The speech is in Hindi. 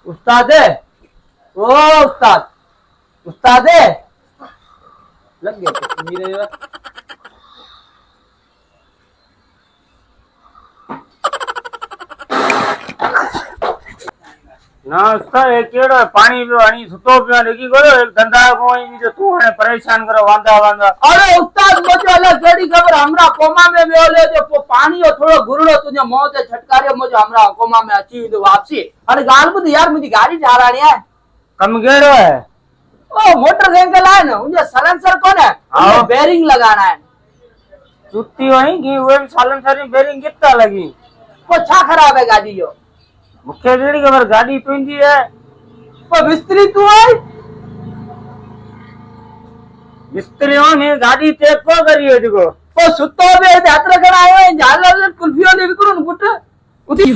उस्ताद है। ओ उस्ताद, उस्ताद है। लग गया तो मेरे ना उसका एक केड़ो है पानी पियो हणी सुतो पियो देखी करो एक धंधा कोई भी जो तू हने परेशान करो वांदा वांदा। अरे उस्ताद मुझे अलग केड़ी खबर हमरा कोमा में वियो ले जो पानी हो थोड़ो गुरड़ो तुझे मुंह ते छटकारियो मुझे हमरा कोमा में अची तो वापसी। अरे गाल बुध यार मुझी गाड़ी ठाराणी है। कम केड़ो है? ओ मोटरसाइकिल है ना उनके सलेंसर कौन है? हाँ। बेरिंग लगाना है। जुत्ती वही की वो सालन सारी बेरिंग कितना लगी? वो छा खराब है गाड़ी यो? मुखे जेड़ी खबर गाड़ी तुंजी है। वो मिस्त्री तू है? मिस्त्रियों ने गाड़ी चेक को करी है देखो। वो सुतो बे यात्रा कर आयो है झाल कुल्फियों ने विकरून पुट उठी